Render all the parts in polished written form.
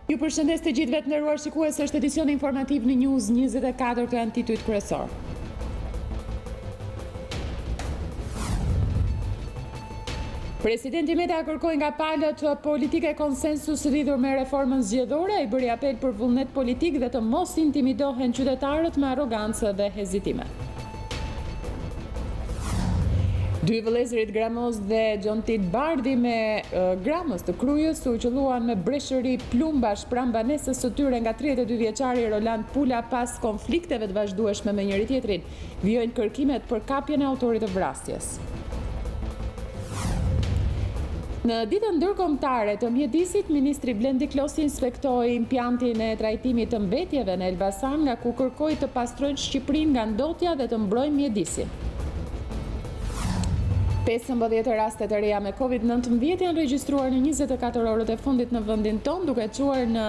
Ju përshëndes të gjithëve të nderuar shikues, është edicioni informativ në News24 të Institutit Kryesor. Presidenti Meta kërkoi nga palët politike konsensus lidhur me reformën zgjedhore, ai bëri apel për vullnet politik dhe të mos intimidohen qytetarët me arrogancë dhe hezitime. Dy vëllezërit Gramoz dhe Gjontit Bardhi me Gramës të Krujës u qelluan me breshëri plumbash pranë banesës së tyre nga 32 vjeçari Roland Pula pas konflikteve të vazhdueshme me njëri tjetrin. Vijojnë kërkimet për kapjen e autorit të vrasjes. Në ditën ndërkombëtare të mjedisit, ministri Blendi Klosi inspektoi impjantin e trajtimit të mbetjeve në Elbasan, nga ku kërkoi të pastrojnë Shqipërinë nga ndotja dhe të mbrojnë mjedisin. 15 raste të reja me COVID-19 janë regjistruar në 24 orët e fundit në vendin tonë, duke çuar në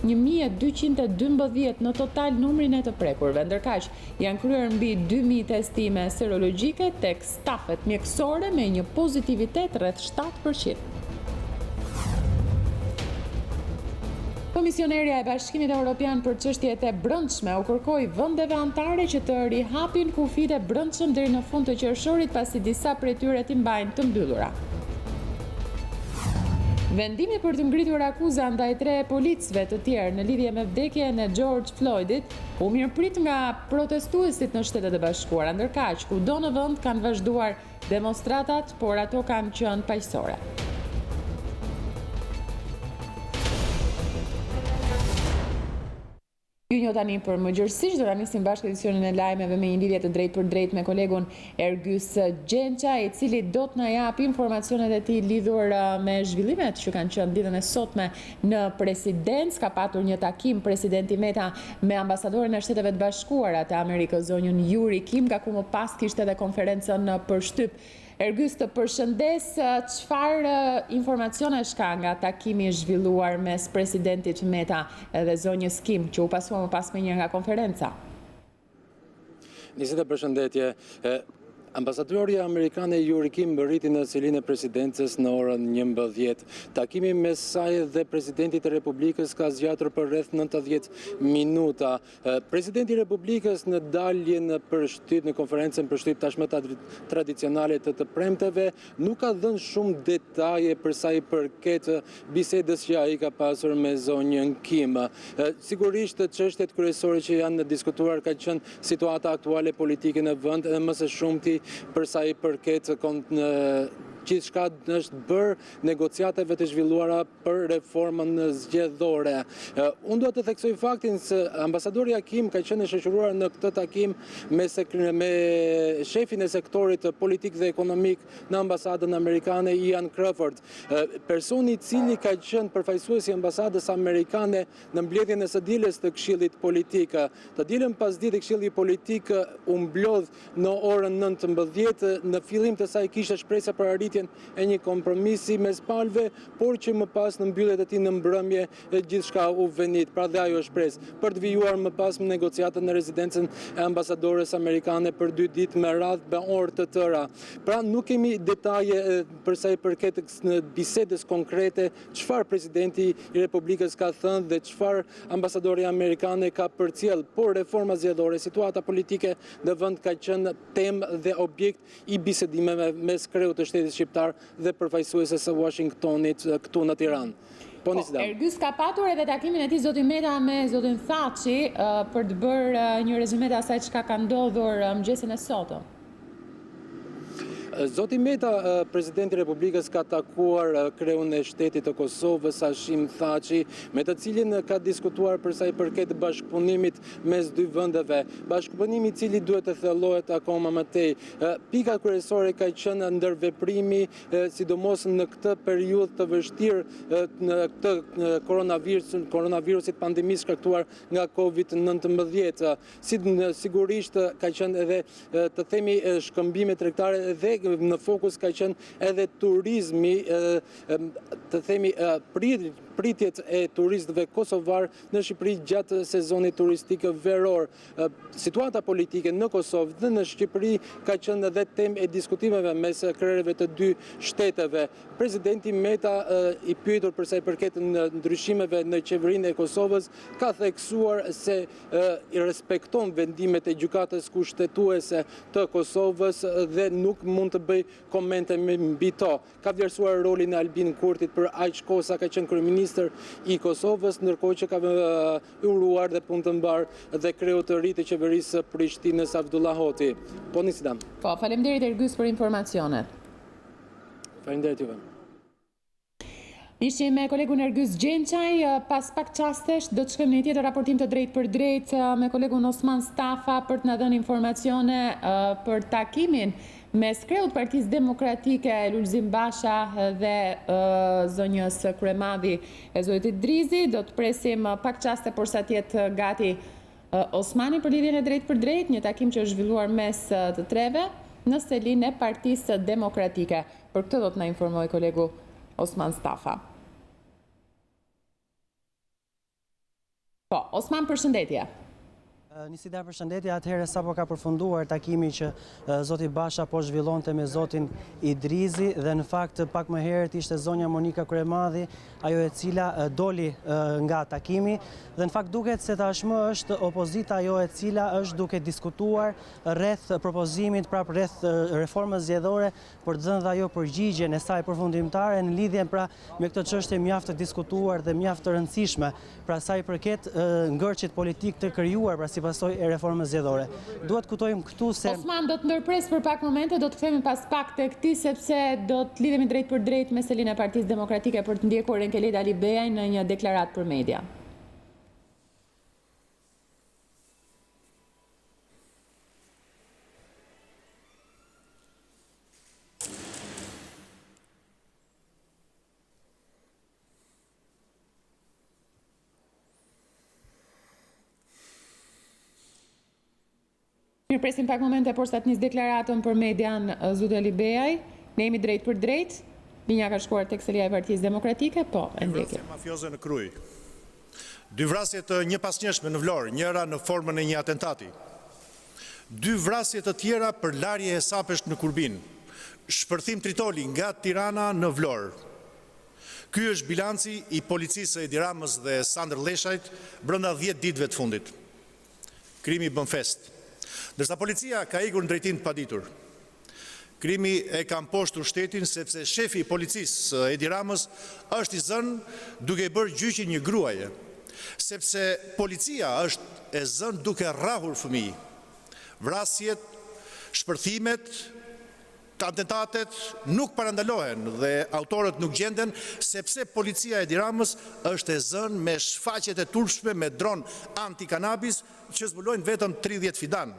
1212 në total numrin e të prekurve. Ndërkaq, janë kryer mbi 2000 testime serologjike tek stafet mjekësore me një pozitivitet rreth 7%. Komisionerja e Bashkimit Evropian për çështjet e brendshme u kërkoi vendeve anëtare që të rihapin kufijtë e brendshëm deri në fund të qershorit, pasi disa prej tyre i mbajnë të mbyllura. Vendimi për të ngritur akuza ndaj 3 policëve të tjerë në lidhje me vdekjen e George Floydit u mirëprit nga protestuesit në Shtetet e Bashkuara. Ndërkaq, kudo në vend kanë vazhduar demonstratat, por ato kanë qenë paqësore. Ju njoh tani për më gjërësisht, do ta nisim bashkë edicionin e lajmeve me një lidhje të drejtë për drejtë me kolegun Ergys Gjenqa, i cili do të na japë informacionet e tij lidhur me zhvillimet që kanë qenë ditën e sotme në presidencë. Ka patur një takim presidenti Meta me ambasadorin e Shteteve të Bashkuara të Amerikës, zonjën Yuri Kim, nga ku më pas kishte edhe konferencën për shtyp. Ergys, të përshëndes, çfarë informacionesh ka nga takimi i zhvilluar mes presidentit Meta dhe zonjës Kim, që u pasua më pas me një nga konferenca? Nisë të përshëndetje. Ambasadorja amerikane Yuri Kim bëriti në cilin e presidencës në orën 11. Takimi mes saj dhe presidentit e Republikës ka zgjatur për rreth 90 minuta. Presidenti i Republikës në daljen për shtyp, në konferencën për shtyp tashmë tradicionale të premteve, nuk ka dhënë shumë detaje për sa i përket bisedës që ai ka pasur me zonjën Kim. Sigurisht çështjet kryesore që janë diskutuar ka qenë situata aktuale politike në vend dhe më së shumti për sa i përket gjithçka është bërë negociateve të zhvilluara për reformën zgjedhore. Unë do të theksoj faktin se ambasadorja Kim ka qenë e shoqëruar në këtë takim me shefin e sektorit politik dhe ekonomik në ambasadën amerikane, Ian Crawford, personi i cili ka qenë përfaqësuesi i ambasadës amerikane në mbledhjen e së dielës të Këshillit Politik. Të dielën pasditë Këshilli Politik u mblodh në orën 19. Në fillim të saj kishte shpresë për arritjen e një kompromisi mes palëve, por që më pas në mbyllet e tij në mbrëmje gjithçka u venit. Pra dhe ajo shpresë për të vijuar më pas në negociatën në rezidencën e ambasadores amerikane për 2 ditë me radhë me orë të tëra. Pra nuk kemi detaje për sa i përket në bisedës konkrete çfarë presidenti i Republikës ka thënë dhe çfarë ambasadorja amerikane ka përcjell, por reforma zgjedhore, situata politike në vend ka qenë temë dhe objekt i bisedimeve mes kreut të shtetit shqiptar dhe përfaqësuesve së Washingtonit këtu në Tiranë. Ergys, ka patur edhe takimin e tij zoti Meta me zotin Thaçi për të bërë një rezume të asaj çka ka ndodhur mëngjesin e sotëm. Zoti Meta, presidenti i Republikës, ka takuar kreun e shtetit të Kosovës, Hashim Thaçi, me të cilin ka diskutuar për sa i përket bashkëpunimit mes dy vendeve, bashkëpunimi i cili duhet të thellohet akoma më tej. Pika kryesore ka qenë ndërveprimi, sidomos në këtë periudhë të vështirë në këtë koronavirusit, pandemisë shkaktuar nga COVID-19. Sigurisht ka qenë edhe të themi shkëmbime tregtare dhe në fokus ka qenë edhe turizmi, të themi pritjet e turistëve kosovar në Shqipëri gjatë sezonit turistik veror. Situata politike në Kosovë dhe në Shqipëri ka qenë edhe temë e diskutimeve mes krerëve të dy shteteve. Presidenti Meta, i pyetur për sa i përket ndryshimeve në qeverinë e Kosovës, ka theksuar se i respekton vendimet e gjykatës kushtetuese të Kosovës dhe nuk mund të bëj komente mbi to. Ka vlerësuar rolin e Albin Kurtit për aq kohë sa ka qenë kryeministër i Kosovës, ndërkohë që ka uruar dhe punë të mbar dhe kreu të ri të qeverisë Prishtinës Abdullah Hoti. Po Nisidam. Po, faleminderit Ergys për informacionet. Faleminderit juve. Ishim me kolegun Ergys Gjençaj, pas pak qastesh do të shkojmë në një tjetër raportim të drejt për drejt me kolegun Osman Stafa për të na dhënë informacione për takimin mes kreut Partisë Demokratike Lulzim Basha dhe zonjës kryemadhi e zotit Drizi. Do të presim pak qaste por sa të jetë gati Osmani për lidhjen e drejt për drejt, një takim që është zhvilluar mes të treve në selinë e Partisë Demokratike. Për këtë do të na informoj kolegu Osman Stafa. Po, Osman, përshëndetje. Nisida, përshëndetje, atëherë sapo ka përfunduar takimi që zoti Basha po zhvillonte me zotin Idrizi dhe në fakt pak më herët ishte zonja Monika Kryemadhi, ajo e cila doli nga takimi dhe në fakt duket se tashmë është opozita ajo e cila është duke diskutuar rreth propozimit rreth reformës zgjedhore për të dhënë ajo përgjigjen e saj përfundimtare në lidhje me këtë çështje mjaft të diskutuar dhe mjaft të rëndësishme, sa i përket ngërçit politik të krijuar si pasojë e reformës zgjedhore. Duhet kutojmë këtu se Osman, do të ndërpres për pak momente, do të kthehemi pas pak tek ti sepse do të lidhemi drejt për drejt me selinë e Partisë Demokratike për të ndjekur Enkeleda Alibeaj në një deklaratë për media. Mirë, presim pak momente por sa të nis deklaratën për median Zoti Alibeaj. Ne jemi drejt për drejt. Linja ka shkuar tek selia e Partisë Demokratike, po, e ndjekim. Mafioze në Kruj. 2 vrasje të njëpasnjëshme në Vlorë, njëra në formën e një atentati. 2 vrasje të tjera për larje e sapesh në Kurbin. Shpërthim tritoli nga Tirana në Vlorë. Ky është bilanci i policisë së Edi Ramës dhe Sandër Leshajt brenda 10 ditëve të fundit. Krimi bën fest. Ndërsa policia ka ikur në drejtim të paditur. Krimi e ka mposhtur shtetin sepse shefi i policisë Edi Ramës është i zënë duke bërë gjyqin një gruaje, sepse policia është e zënë duke rrahur fëmijë. Vrasjet, shpërthimet, atentatet nuk parandalohen dhe autorët nuk gjenden sepse policia e Edi Ramës është e zënë me shfaqjet e turpshme me dron anti-kanabis që zbulojnë vetëm 30 fidan,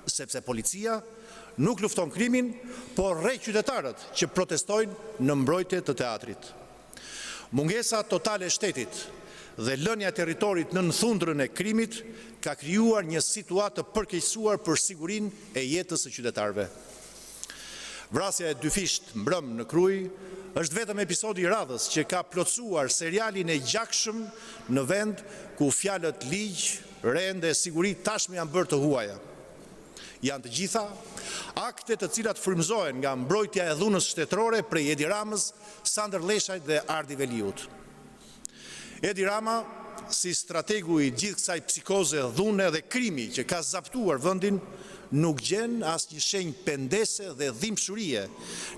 sepse policia nuk lufton krimin, por rreh qytetarët që protestojnë në mbrojtje të teatrit. Mungesa totale e shtetit dhe lënia e territorit në thundrën e krimit ka krijuar një situatë të përkeqësuar për sigurinë e jetës së qytetarëve. Vrasja e 2 fisht mbrëm në Kruj është vetëm episodi i radhës që ka plotësuar serialin e gjakshëm në vend ku fjalët ligj, rende, siguri tashmë janë bërë të huaja. Janë të gjitha akte të cilat frymëzohen nga mbrojtja e dhunës shtetërore prej Edi Ramës, Sandër Leshajt dhe Ardi Veliut. Edi Rama, si strategu i gjithë kësaj psikoze, dhune dhe krimi që ka zaptuar vendin, nuk gjen asnjë shenjë pendese dhe dhimbshurie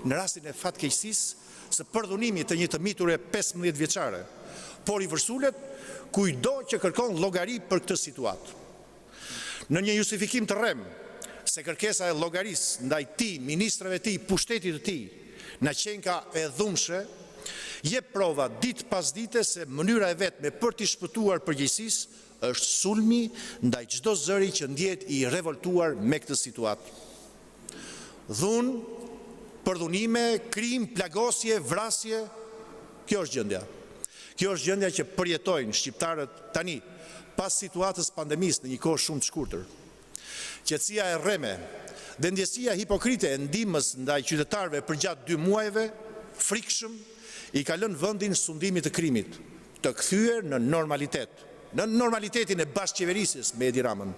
në rastin e fatkeqësisë së përdhunimit të një të miture 15 vjeçare, por i vërsulet kujdo që kërkon llogari për këtë situatë. Në një justifikim të rrem se kërkesa e llogarisë ndaj tij, ministrave të tij, pushtetit të tij, na qenë ka e dhunshme, jep prova ditë pas dite se mënyra e vetme për t'i shpëtuar përgjegjësisë është sulmi ndaj çdo zëri që ndjehet i revoltuar me këtë situatë. Dhunë, përdhunime, krim, plagosje, vrasje, kjo është gjendja. Kjo është gjendja që përjetojnë shqiptarët tani, pas situatës pandemisë në një kohë shumë të shkurtër. Qetësia e rreme dhe ndjesia hipokrite e ndihmës ndaj qytetarëve përgjatë 2 muajve, frikshëm, i ka lënë vendin sundimit të krimit, të kthyer në normalitet, në normalitetin e bashkëqeverisjes me Edi Ramën.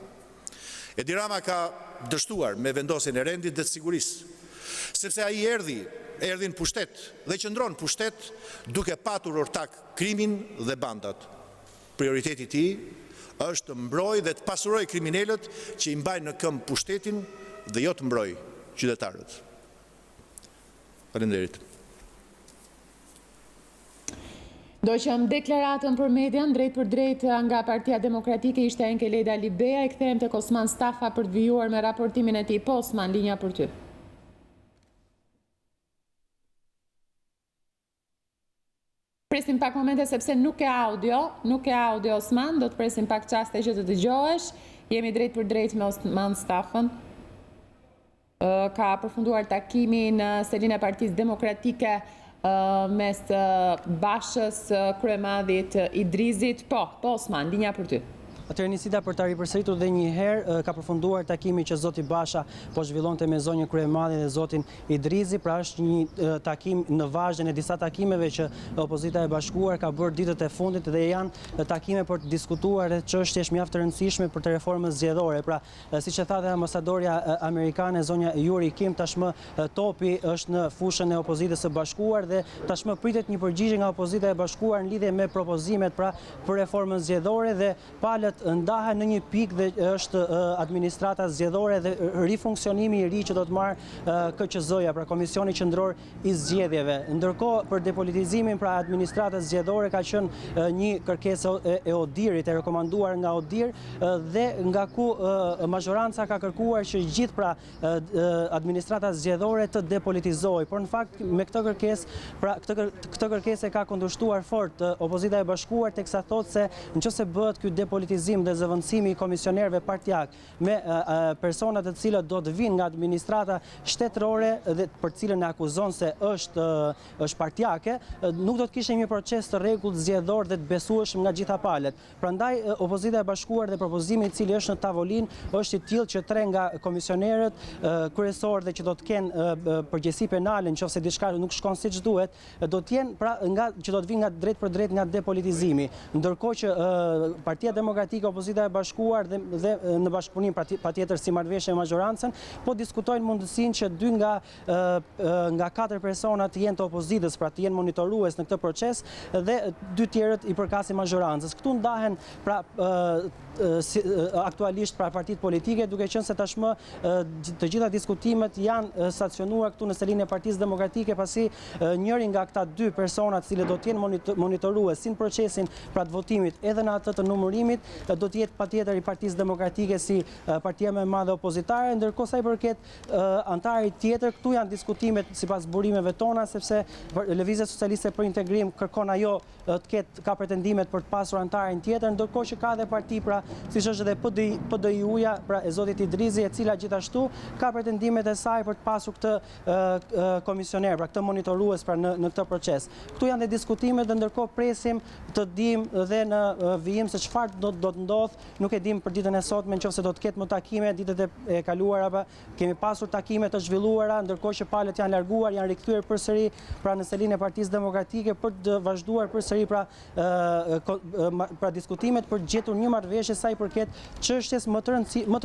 Edi Rama ka dështuar me vendosjen e rendit dhe të sigurisë, sepse ai erdhi në pushtet dhe qëndron në pushtet duke patur ortak krimin dhe bandat. Prioriteti i tij është të mbrojë dhe të pasurojë kriminalët që i mbajnë në këmbë pushtetin dhe jo të mbrojë qytetarët. Faleminderit. Do që më deklaratën për median, drejt për drejt nga Partia Demokratike ishte Enkeleda Libeja, i kthehem tek Osman Stafa për të vijuar me raportimin e tij. Po, Osman, linja për ty. Presim pak momente sepse nuk e audio Osman, do të presim pak çaste që të dëgjohesh. Jemi drejt për drejt me Osman Stafën. Ka përfunduar takimi në selin e Partisë Demokratike mes Bashës, kryemadhit Idrizit. Po, Osman, linja për ty. Atëherë nisida për ta ripërsëritur dhe një herë ka përfunduar takimi që zoti Basha po zhvillonte me zonjën kryemadhin dhe zotin Idrizi, pra është një takim në vazhdim e disa takimeve që opozita e bashkuar ka bërë ditët e fundit dhe janë takime për të diskutuar rreth çështjesh mjaft të rëndësishme për të reformës zgjedhore. Pra, siç e tha dhe ambasadorja amerikane zonja Yuri Kim, tashmë topi është në fushën e opozitës së bashkuar dhe tashmë pritet një përgjigje nga opozita e bashkuar në lidhje me propozimet pra për reformën zgjedhore dhe palët ndahen në një pikë dhe është administrata zgjedhore dhe rifunksionimi i ri që do të marrë KQZ-ja, pra Komisioni Qendror i Zgjedhjeve. Ndërkohë për depolitizimin pra administratës zgjedhore ka qenë një kërkesë e Odirit, e rekomanduar nga Odir dhe nga ku mazhoranca ka kërkuar që gjithë pra administrata zgjedhore të depolitizohej. Por në fakt me këtë kërkesë, pra këtë kërkesë ka kundërshtuar fort opozita e bashkuar, teksa thotë se nëse bëhet ky depolitizim dhe zëvendësimi i komisionerëve partijak me personat të cilët do të vinë nga administrata shtetërore dhe për cilën e akuzon se është partijake, nuk do të kishte një proces të rregullt zgjedhor dhe të besueshëm nga gjitha palët. Prandaj opozita e bashkuar dhe propozimi i cili është në tavolinë është i tillë që 3 nga komisionerët kryesorë dhe që do të kenë përgjegjësi penale nëse diçka nuk shkon siç duhet, do të jenë pra që do të vinë nga drejt për drejt nga depolitizimi. Ndërkohë që Partia Demokratike, opozita e bashkuar dhe në bashkëpunim patjetër si marrëveshje me mazhorancën, po diskutojnë mundësinë që 2 nga 4 persona të jenë të opozitës, pra të jenë monitorues në këtë proces dhe 2 tjerët i përkasin mazhorancës. Këtu ndahen pra aktualisht pra partitë politike, duke qenë se tashmë të gjitha diskutimet janë stacionuar këtu në selinë e Partisë Demokratike, pasi njëri nga këta 2 persona të cilët do të jenë monitorues si në procesin pra të votimit edhe në atë të numërimit, do të jetë patjetër i Partisë Demokratike si partia më e madhe opozitare, ndërkohë sa i përket antarit tjetër, këtu janë diskutimet sipas burimeve tona, sepse Lëvizja Socialiste për Integrim kërkon ajo ka pretendimet për të pasur antarin tjetër, ndërkohë që ka edhe parti pra siç është edhe PDI-uja, pra e zotit Idrizi, e cila gjithashtu ka pretendimet e saj për të pasur këtë komisioner, pra këtë monitorues pra në këtë proces. Këtu janë dhe diskutimet dhe ndërkohë presim të dim dhe në vijim se çfarë do të ndodh, nuk e dim për ditën e sotme nëse do të ketë më takime, ditët e kaluara apo kemi pasur takime të zhvilluara, ndërkohë që palët janë larguar, janë rikthyer përsëri pra në selinë e Partisë Demokratike për të vazhduar përsëri pra diskutimet për gjetur një marrëveshje sa i përket çështjes më të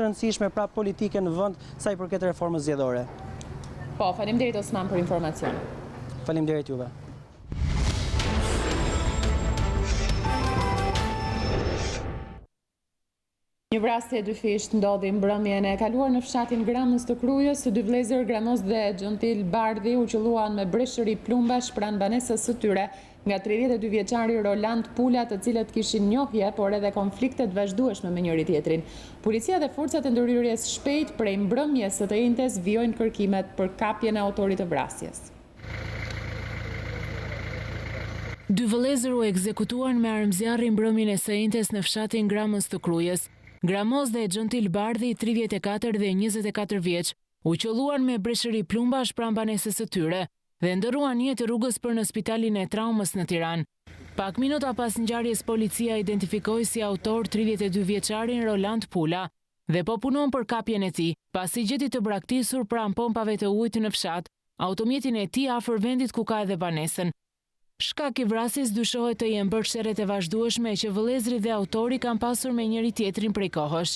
rëndësishme pra politike në vend sa i përket reformës zgjedhore. Po, faleminderit Osman për informacion. Faleminderit juve. Një vrasje dyfisht ndodhi mbrëmjen e kaluar në fshatin Gramës të Krujës. 2 vëllezër Gramos dhe Xhontil Bardhi u qelluan me breshëri plumbash pranë banesës së tyre nga 32 vjeçari Roland Pula, të cilët kishin njohje, por edhe konflikte të vazhdueshme me njëri tjetrin. Policia dhe forcat e ndërhyrjes shpejt prej mbrëmjes së të njëjtës vijojnë kërkimet për kapjen e autorit të vrasjes. 2 vëllezër u ekzekutuan me armëzjarri mbrëmjen e së njëjtës në fshatin Gramës të Krujës. Gramos dhe Xhontil Bardhi, 34 dhe 24 vjeç, u qelluan me breshëri plumbash pranë banesës së tyre dhe ndërruan jetë rrugës për në spitalin e traumës në Tiranë. Pak minuta pas ngjarjes policia identifikoi si autor 32 vjeçarin Roland Pula dhe po punon për kapjen e tij, pasi gjeti të braktisur pranë pompave të ujit në fshat, automjetin e tij afër vendit ku ka edhe banesën. Shkak i vrasjes dyshohet të jenë bërshëret e vazhdueshme që vëllezëri dhe autori kanë pasur me njëri tjetrin prej kohësh.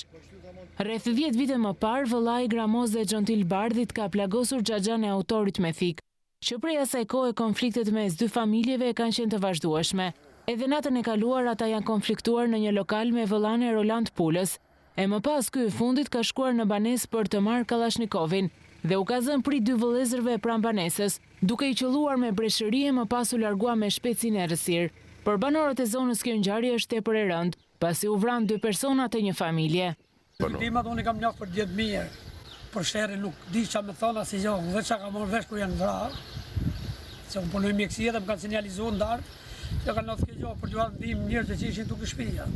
Rreth 10 vite më parë, vëllai Gramoz dhe Xhontil Bardhit ka plagosur xhaxhan e autorit me thik, që prej asaj kohe konfliktet mes dy familjeve kanë qenë të vazhdueshme. Edhe natën e kaluar ata janë konfliktuar në një lokal me vëllain e Roland Pulës. E më pas ky i fundit ka shkuar në banesë për të marrë Kalashnikovin dhe u ka zënë prit dy vëllezërve pranë banesës, duke i qelluar me breshëri e më pas u largua me shpejtësinë e errësirë. Për banorët e zonës kjo ngjarje është tepër e rëndë, pasi u vran dy persona të një familje. Timat unë kam njohur për 10 mirë, për sherrin nuk di çfarë më thon as gjë, vetë çka kam marrë vesh kur janë vrarë. Se unë punoj mjekësie dhe më kanë sinjalizuar ndar, që kanë ndodhur kjo gjë për t'u ndihmë njerëz që ishin tukë shtëpia.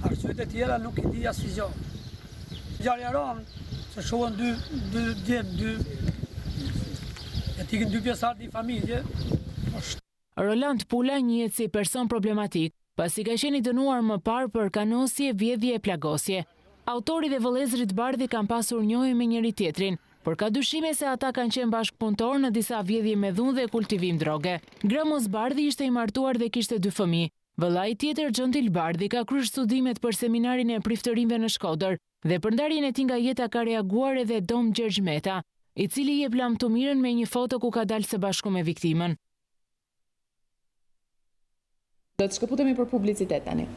Arsyet e tjera nuk i di as gjë. Ngjarja ron, se shohën dy djem, e tikin dy pjesëtar të një familje. Roland Pula njihet si person problematik, pasi ka qenë i dënuar më parë për kanosje, vjedhje e plagosje. Autori dhe vëllezërit Bardhi kanë pasur njohje me njëri tjetrin, por ka dyshime se ata kanë qenë bashkëpunëtor në disa vjedhje me dhunë dhe kultivim droge. Gramoz Bardhi ishte i martuar dhe kishte 2 fëmijë. Vëllai tjetër, Xhontil Bardhi, ka kryer studimet për seminarin e priftërinjve në Shkodër dhe për ndarjen e tij nga jeta ka reaguar edhe Dom Gjergj Meta, i cili jep lam të mirën me një foto ku ka dalë së bashku me viktimën. Do të shkëputemi për publicitet tani.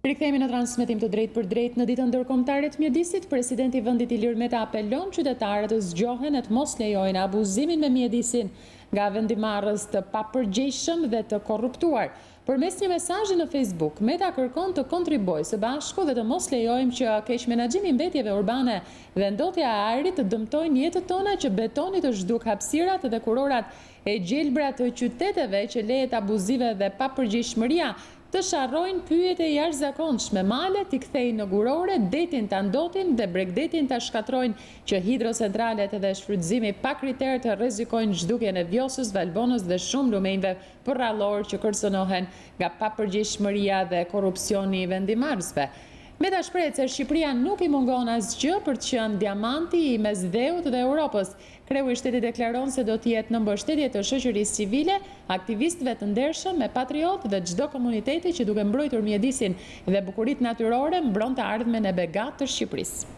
Rikthehemi në transmetim të drejtë për drejtë në ditën ndërkombëtare të mjedisit. Presidenti i vendit Ilir Meta apelon qytetarët të zgjohen e të mos lejojnë abuzimin me mjedisin nga vendimarrës të papërgjegjshëm dhe të korruptuar. Përmes një mesazhi në Facebook, Meta kërkon të kontribuojë së bashku dhe të mos lejojmë që keq menaxhimi i mbetjeve urbane dhe ndotja e ajrit të dëmtojnë jetët tona, që betoni të zhduk hapësirat dhe kurorat e gjelbra të qyteteve, që lehet abuzive dhe papërgjegjshmëria të sharrojnë pyjet e jashtëzakonshme, malet i kthejnë në gurore, detin ta ndotin dhe bregdetin ta shkatrojnë, që hidrocentralet dhe shfrytëzimi pa kriter të rrezikojnë zhdukjen e Vjosës, Valbonës dhe shumë lumenjve përrallor që kërcënohen nga papërgjegjshmëria dhe korrupsioni i vendimarrësve. Meta shprehet se Shqipëria nuk i mungon asgjë për të qenë diamanti i mesdheut dhe Europës. Kreu i shtetit deklaron se do të jetë në mbështetje të shoqërisë civile, aktivistëve të ndershëm e patriot dhe çdo komuniteti që duke mbrojtur mjedisin dhe bukuritë natyrore mbron të ardhmen e begat të Shqipërisë.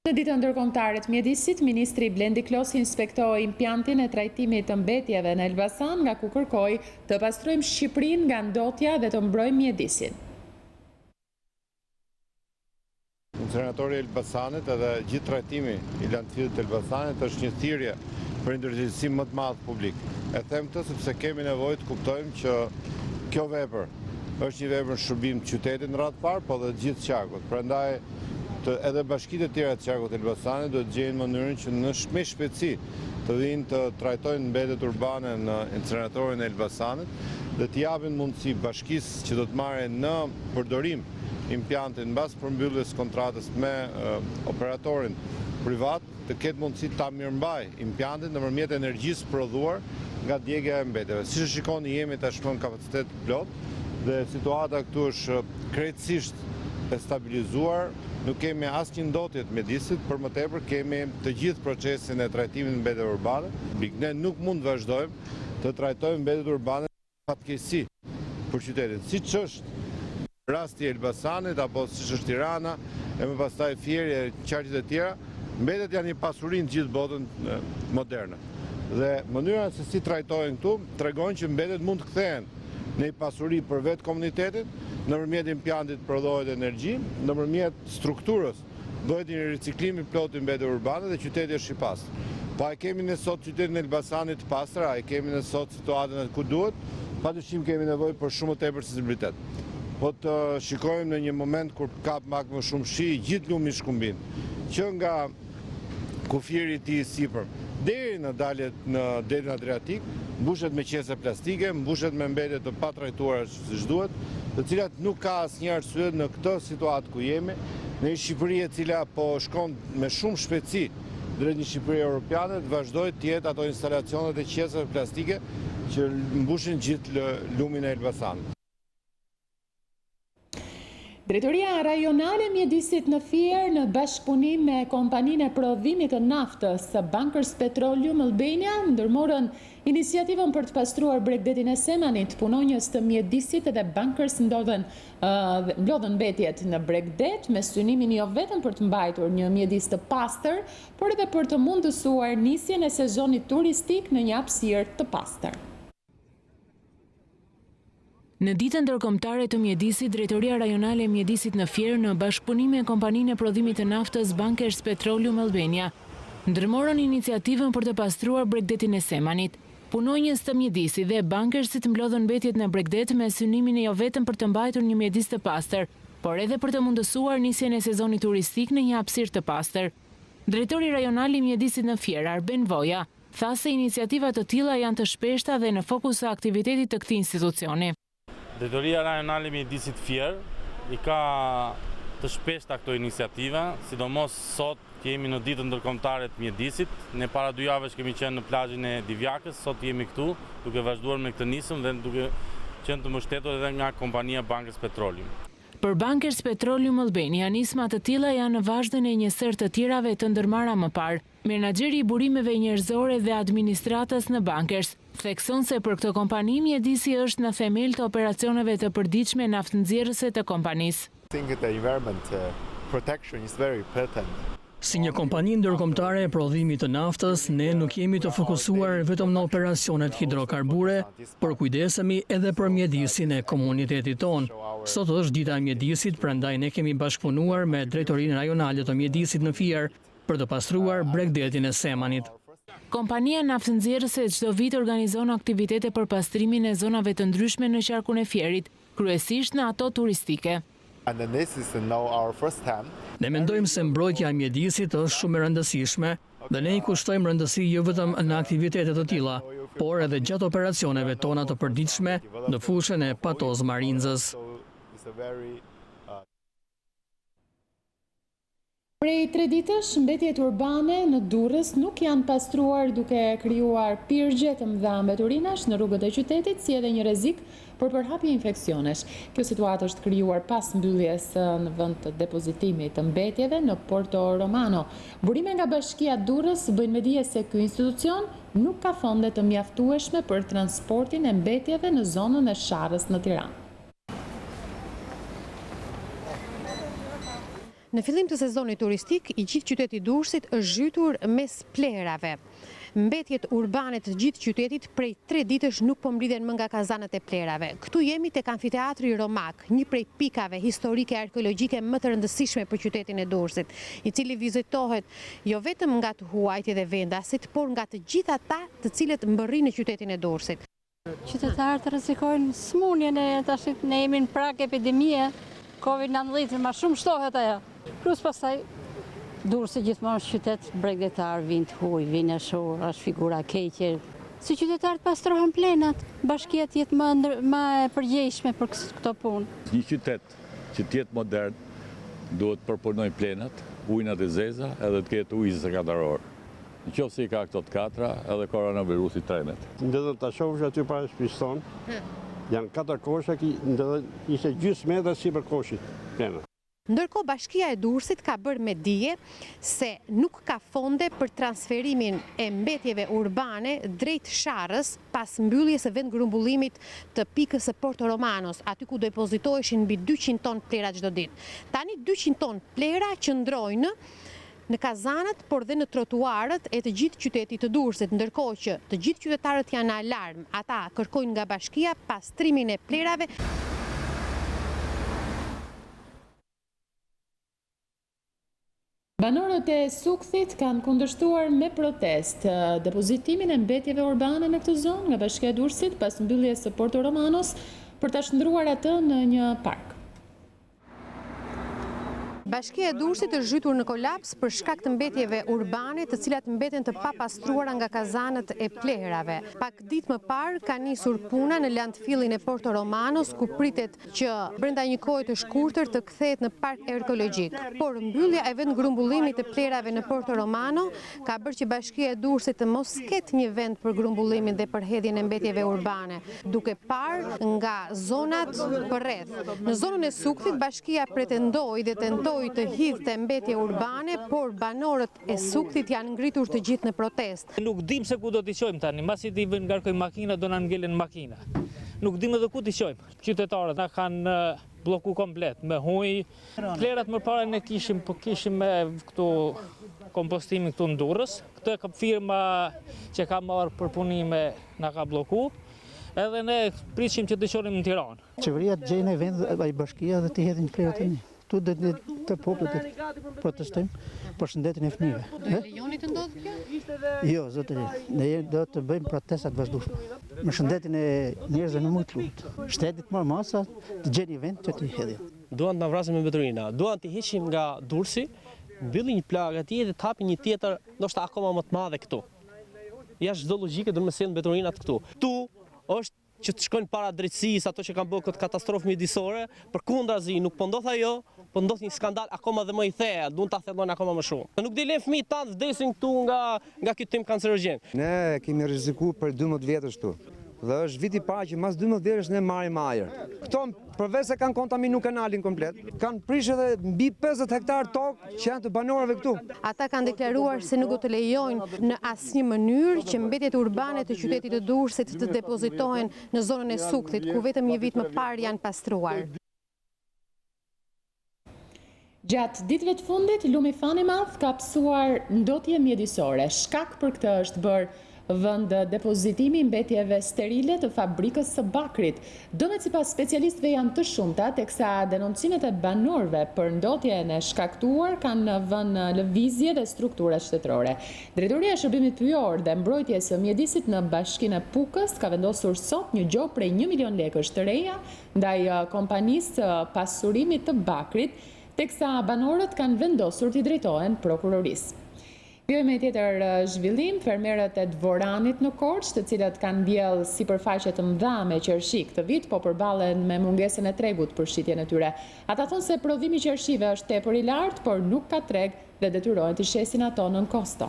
Në ditën ndërkombëtare të mjedisit, ministri Blendi Klosi inspektoi impiantin e trajtimit të mbetjeve në Elbasan, nga ku kërkoi të pastrojmë Shqipërinë nga ndotja dhe të mbrojmë mjedisin. Incineratori i Elbasanit edhe gjithë trajtimi i landfillit të Elbasanit është një thirrje për ndërgjegjësim më të madh publik. E them këtë sepse kemi nevojë të kuptojmë që kjo vepër është një vepër shërbim të qytetit në radhë parë, po dhe gjithë qarkut. Prandaj edhe bashkitë e tjera të qarkut të Elbasanit do të gjejnë mënyrën që me shpejtësi të vinë të trajtojnë mbetjet urbane në inceneratorin e Elbasanit dhe të japin mundësi bashkisë që do të marrë në përdorim impiantin mbas përmbylljes kontratës me operatorin privat, të ketë mundësi ta mirëmbaj impiantin nëpërmjet energjisë prodhuar nga djegja e mbetjeve. Siç e shikoni, jemi tashmë në kapacitet plot dhe situata këtu është krejtësisht e stabilizuar. Nuk kemi asnjë ndotje të mjedisit, për më tepër kemi të gjithë procesin e trajtimit në mbetjet urbane. Ne nuk mund të vazhdojmë të trajtojmë mbetjet urbane fatkeqësi për qytetin, siç është rasti i Elbasanit apo siç është Tirana, e më pastaj Fieri e qarqet e tjera. Mbetjet janë një pasuri në gjithë botën moderne. Dhe mënyra se si trajtohen këtu tregon që mbetjet mund të kthehen në një pasuri për vetë komunitetin, nëpërmjet impiantit prodhohet energji, nëpërmjet strukturës bëhet një riciklim i plot i mbetjeve urbane dhe qyteti është i pastër. Pa e kemi ne sot qytetin e Elbasanit të pastër, a e kemi ne sot situatën ku duhet, padyshim kemi nevojë për shumë më tepër sensibilitet. Po të shikojmë në një moment kur kap pak më shumë shi, gjithë lumi shkumbin, që nga kufiri i tij i sipër deri në daljet në detin Adriatik, mbushet me qese plastike, mbushet me mbetje të patrajtuara siç duhet, të cilat nuk ka asnjë arsye në këtë situatë ku jemi, në një Shqipëri e cila po shkon me shumë shpejtësi drejt një Shqipërie europiane, të vazhdojë të jetë ato instalacionet e qeseve plastike që mbushin gjithë lumin e Elbasanit. Drejtoria rajonale e mjedisit në Fier në bashkëpunim me kompaninë e prodhimit të naftës Bankers Petroleum Albania ndërmorën iniciativën për të pastruar bregdetin e Semanit. Punonjës të mjedisit dhe Bankers mblodhen mbetjet në bregdet me synimin jo vetëm për të mbajtur një mjedis të pastër, por edhe për të mundësuar nisjen e sezonit turistik në një hapësirë të pastër. Në ditën ndërkombëtare të mjedisit, Drejtoria Rajonale e Mjedisit në Fier në bashkëpunim me kompaninë e prodhimit të naftës Bankers Petroleum Albania ndërmorën iniciativën për të pastruar bregdetin e Semanit. Punonjës të mjedisit dhe bankersit mblodhen mbetjet në bregdet me synimin jo vetëm për të mbajtur një mjedis të pastër, por edhe për të mundësuar nisjen e sezonit turistik në një hapësirë të pastër. Drejtori Rajonal i Mjedisit në Fier, Arben Voja, tha se iniciativat të tilla janë të shpeshta dhe në fokus të aktivitetit të këtij institucioni. Drejtoria Rajonale e Mjedisit Fier i ka të shpeshta këto iniciativa, sidomos sot jemi në ditën ndërkombëtare të mjedisit. Ne para 2 javësh kemi qenë në plazhin e Divjakës, sot jemi këtu duke vazhduar me këtë nisëm dhe duke qenë të mbështetur edhe nga kompania Bankers Petroleum. Për Bankers Petroleum Albania, nisma të tilla janë në vazhdën e një sër të tjerave të ndërmarra më parë. Menaxheri i burimeve njerëzore dhe administratës në Bankers thekson se për këtë kompani mjedisi është në themel të operacioneve të përditshme naftënxjerrëse të kompanisë. Si një kompani ndërkombëtare e prodhimit të naftës, ne nuk jemi të fokusuar vetëm në operacionet hidrokarbure, por kujdesemi edhe për mjedisin e komunitetit tonë. Sot është dita e mjedisit, prandaj ne kemi bashkëpunuar me Drejtorinë Rajonale të Mjedisit në Fier për të pastruar bregdetin e Semanit. Kompania naftënxjerrëse çdo vit organizon aktivitete për pastrimin e zonave të ndryshme në qarkun e Fierit, kryesisht në ato turistike. Ne mendojmë se mbrojtja e mjedisit është shumë e rëndësishme dhe ne i kushtojmë rëndësi jo vetëm në aktivitetet të tilla, por edhe gjatë operacioneve tona të përditshme në fushën e Patoz Marinzës. Prej 3 ditësh, mbetjet urbane në Durrës nuk janë pastruar duke krijuar pirgje të mëdha mbeturinash në rrugët e qytetit, si edhe një rrezik për përhapje infeksionesh. Kjo situatë është krijuar pas mbylljes në vend të depozitimit të mbetjeve në Porto Romano. Burime nga Bashkia e Durrës bëjnë me dije se ky institucion nuk ka fonde të mjaftueshme për transportin e mbetjeve në zonën e Sharrës në Tiranë. Në fillim të sezonit turistik, i gjithë qyteti Durrësit është zhytur mes plerave. Mbetjet urbane të gjithë qytetit prej 3 ditësh nuk po mblidhen më nga kazanët e plerave. Këtu jemi tek amfiteatri Romak, një prej pikave historike arkeologjike më të rëndësishme për qytetin e Durrësit, i cili vizitohet jo vetëm nga të huajtjet e vendasit, por nga të gjithë ata të cilët mbërrin në qytetin e Durrësit. Qytetarët rrezikojnë smundjen e tashit, ne jemi në prag epidemie, COVID-19, ma shumë shtohet ajo. Plus pastaj, Durrësi gjithmonë është qytet bregdetar, vin të huaj, vin e shor, është figura keqe. Si qytetarët pastrohen plenat, bashkia të jetë më e përgjegjshme për këto punë. Një qytet që të jetë modern, duhet të përpunoj plenat, ujnat e zeza, edhe të ketë ujë 24 orë. Në qoftë se i ka këto të 4, edhe koronavirusi trenet. Ndërsa ta shohësh aty para shpiston, janë 4 kosha, ishte gjysmë metra sipër koshit plena. Ndërkohë, Bashkia e Durrësit ka bërë me dije se nuk ka fonde për transferimin e mbetjeve urbane drejt Sharrës pas mbylljes së vendgrumbullimit të pikës së Porto Romanos, aty ku depozitoheshin mbi 200 ton plera çdo ditë. Tani 200 ton plera qëndrojnë në kazanët, por dhe në trotuarët e të gjithë qytetit të Durrësit, ndërkohë që të gjithë qytetarët janë në alarm. Ata kërkojnë nga bashkia pastrimin e plerave. Banorët e Sukthit kanë kundërshtuar me protest depozitimin e mbetjeve urbane në këtë zonë nga Bashkia e Durrësit pas mbylljes së Porto Romanos për ta shndruar atë në një park. Bashkia e Durrësit është zhytur në kolaps për shkak të mbetjeve urbane, të cilat mbeten të papastruara nga kazanët e plehrave. Pak ditë më parë ka nisur puna në landfillin e Porto Romanos, ku pritet që brenda një kohe të shkurtër të kthehet në park arkeologjik. Por mbyllja e vendgrumbullimit të plehrave në Porto Romano ka bërë që Bashkia e Durrësit të mos ketë një vend për grumbullimin dhe për hedhjen e mbetjeve urbane, duke parë nga zonat përreth. Në zonën e Suktit, Bashkia pretendoi dhe tentoi të hidhte mbetje urbane, por banorët e Suktit janë ngritur të gjithë në protestë. Nuk dim se ku do t'i qojmë tani, mbasi t'i ngarkojmë makina, do na ngelen makina. Nuk dim edhe ku t'i qojmë. Qytetarët na kanë bloku komplet, me huj. Plerat më parë ne kishim këtu kompostimin këtu në Durrës. Këtë ka firma që ka marrë për punime na ka bloku. Edhe ne prishim që të qonim në Tiranë. Qeveria të gjejnë vend ai bashkia dhe të hedhin plerat e një. Tu dhe të popullit të protestojmë për shëndetin e fëmijëve. Lejoni të ndodhë kjo? Jo, zotëri, ne do të bëjmë protestat vazhdueshme. Me shëndetin e njerëzve në mund të lutë. Shtetit marr masa të gjeni vend që të hedhin. Duan të na vrasin me mbeturina, duan të hiqim nga Durrësi, mbyllin një plagë atje dhe të hapin një tjetër, ndoshta akoma më të madhe këtu. Jashtë çdo logjike do të më sjellin mbeturinat këtu. Tu është që të shkojnë para drejtësisë ato që kanë bërë këtë katastrofë mjedisore, përkundrazi nuk po ndodh ajo, po ndodh një skandal akoma dhe më i thellë, duan ta thellojnë akoma më shumë. Nuk dilen fëmijët tanë vdesin këtu nga ky tim kancerogjen. Ne kemi rrezikuar për 12 vjetësh këtu. Dhe është viti parë që mas 12 vjetësh ne marrim ajër. Këto përveç se kanë kontaminu kanalin komplet, kanë prish edhe mbi 50 hektar tokë që janë të banorëve këtu. Ata kanë deklaruar se nuk do të lejojnë në asnjë mënyrë që mbetjet urbane të qytetit të Durrësit të depozitohen në zonën e Suktit, ku vetëm një vit më parë janë pastruar. Gjatë ditëve të fundit, lumi Fani Madh ka psuar ndotje mjedisore. Shkak për këtë është bërë vend depozitimi mbetjeve sterile të fabrikës së bakrit. Dëmet sipas specialistëve janë të shumta, teksa denoncimet e banorëve për ndotjen e shkaktuar kanë vënë lëvizje dhe struktura shtetërore. Drejtoria e Shërbimit Pyjor dhe Mbrojtjes së Mjedisit në Bashkinë e Pukës ka vendosur sot një gjop prej 1 milion lekësh të reja ndaj kompanisë pasurimit të bakrit, teksa banorët kanë vendosur t'i drejtohen prokurorisë. Vjojmë e tjetër zhvillim, fermerët e Dvoranit në Korçë, të cilët kanë mbjellë sipërfaqe të mëdha me qershi këtë vit, po përballen me mungesën e tregut për shitjen e tyre. Ata thonë se prodhimi i qershive është tepër i lartë, por nuk ka treg dhe detyrohen të shesin ato nën kosto.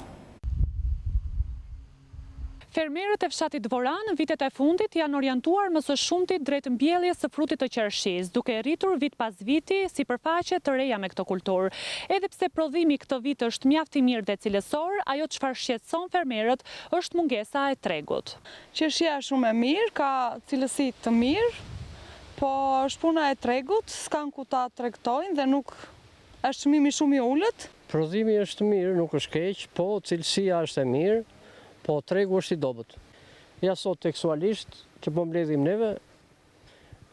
Fermerët e fshatit Dvoran vitet e fundit janë orientuar më së shumti drejt mbjelljes së frutit të qershisë, duke rritur vit pas viti sipërfaqe të reja me këtë kulturë. Edhe pse prodhimi këtë vit është mjaft i mirë dhe cilësor, ajo çfarë shqetëson fermerët është mungesa e tregut. Qershia është shumë e mirë, ka cilësi të mirë, po është puna e tregut, s'kan ku ta tregtojnë dhe nuk është çmimi shumë i ulët. Prodhimi është mirë, nuk është keq, po cilësia është e mirë. Po tregu është i dobët. Ja sot tekstualisht që po mbledhim neve,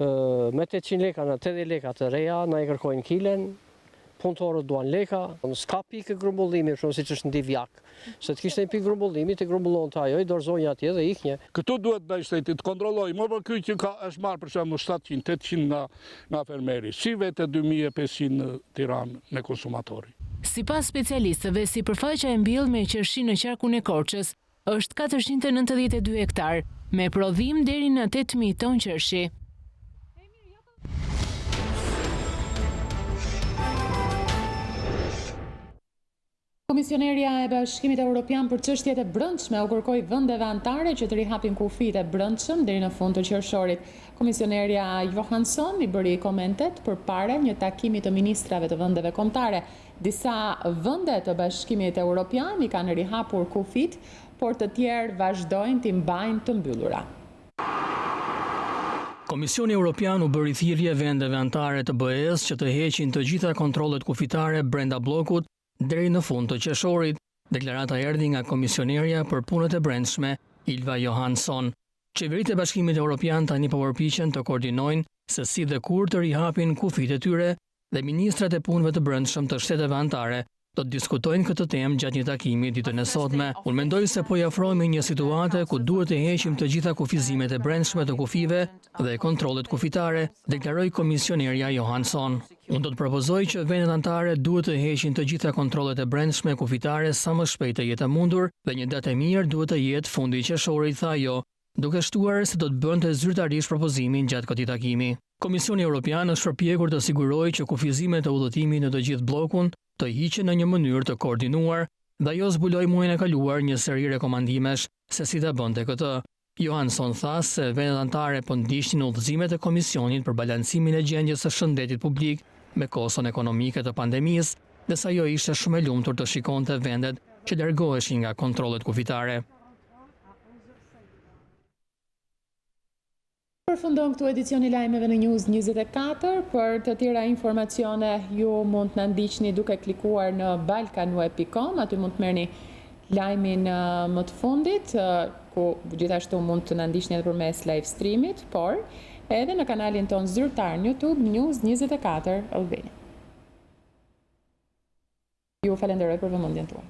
me 800 leka në 80 leka të reja, na i kërkojnë kilen, punëtorët duan leka, s'ka pikë grumbullimi, shumë si që është në divjak. Se të kishte një pikë grumbullimi, të grumbullon të ajo, i dorëzonja atje dhe iknje. Këtu duhet dhe shteti të kontrolloj, më për kjo që është marrë për shemë 700-800 nga fermeri, si vete 2500 në Tiranë në konsumatori. Sipas specialistëve, sipërfaqja e mbyllur me qershi në qarkun e Korçës është 492 hektar, me prodhim deri në 8000 ton qershi. Komisionerja e Bashkimit Evropian për çështjet e brendshme u kërkoi vendeve anëtare që të rihapin kufit e brendshëm deri në fund të qershorit. Komisionerja Johansson i bëri komentet përpara një takimi të ministrave të vendeve kombëtare. Disa vende të Bashkimit Evropian i kanë rihapur kufit, por të tjerë vazhdojnë t'i mbajnë të mbyllura. Komisioni Evropian u bëri thirrje vendeve anëtare të BE-s që të heqin të gjitha kontrollet kufitare brenda bllokut deri në fund të qershorit. Deklarata erdhi nga komisionerja për punët e brendshme, Ylva Johansson. Qeveritë e Bashkimit Evropian tani po përpiqen të koordinojnë se si dhe kur të rihapin kufit e tyre dhe ministrat e punëve të brendshëm të shteteve anëtare do të diskutojnë këtë temë gjatë një takimi ditën e sotme. Unë mendoj se po i afrohemi një situate ku duhet të heqim të gjitha kufizimet e brendshme të kufive dhe kontrollet kufitare, deklaroi komisionerja Johansson. Unë do të propozoj që vendet anëtare duhet të heqin të gjitha kontrollet e brendshme kufitare sa më shpejt të jetë e mundur dhe një datë e mirë duhet të jetë fundi i qershorit, tha ajo, duke shtuar se do të bënte zyrtarisht propozimin gjatë këtij takimi. Komisioni Evropian është përpjekur të sigurojë që kufizimet e udhëtimit në të gjithë bllokun të hiqen në një mënyrë të koordinuar dhe ajo zbuloi muajin e kaluar një seri rekomandimesh se si ta bënte këtë. Johansson tha se vendet anëtare po ndiqnin udhëzimet e komisionit për balancimin e gjendjes së shëndetit publik me koston ekonomike të pandemisë dhe se ajo ishte shumë e lumtur të shikonte vendet që largoheshin nga kontrollet kufitare. Përfundon këtu edicioni lajmeve në News 24. Për të tjera informacione ju mund të na ndiqni duke klikuar në balkanweb.com, aty mund të merrni lajmin më të fundit, ku gjithashtu mund të na ndiqni edhe përmes live streamit, por edhe në kanalin ton zyrtar në YouTube News 24 Albania. Ju falenderoj për vëmendjen tuaj.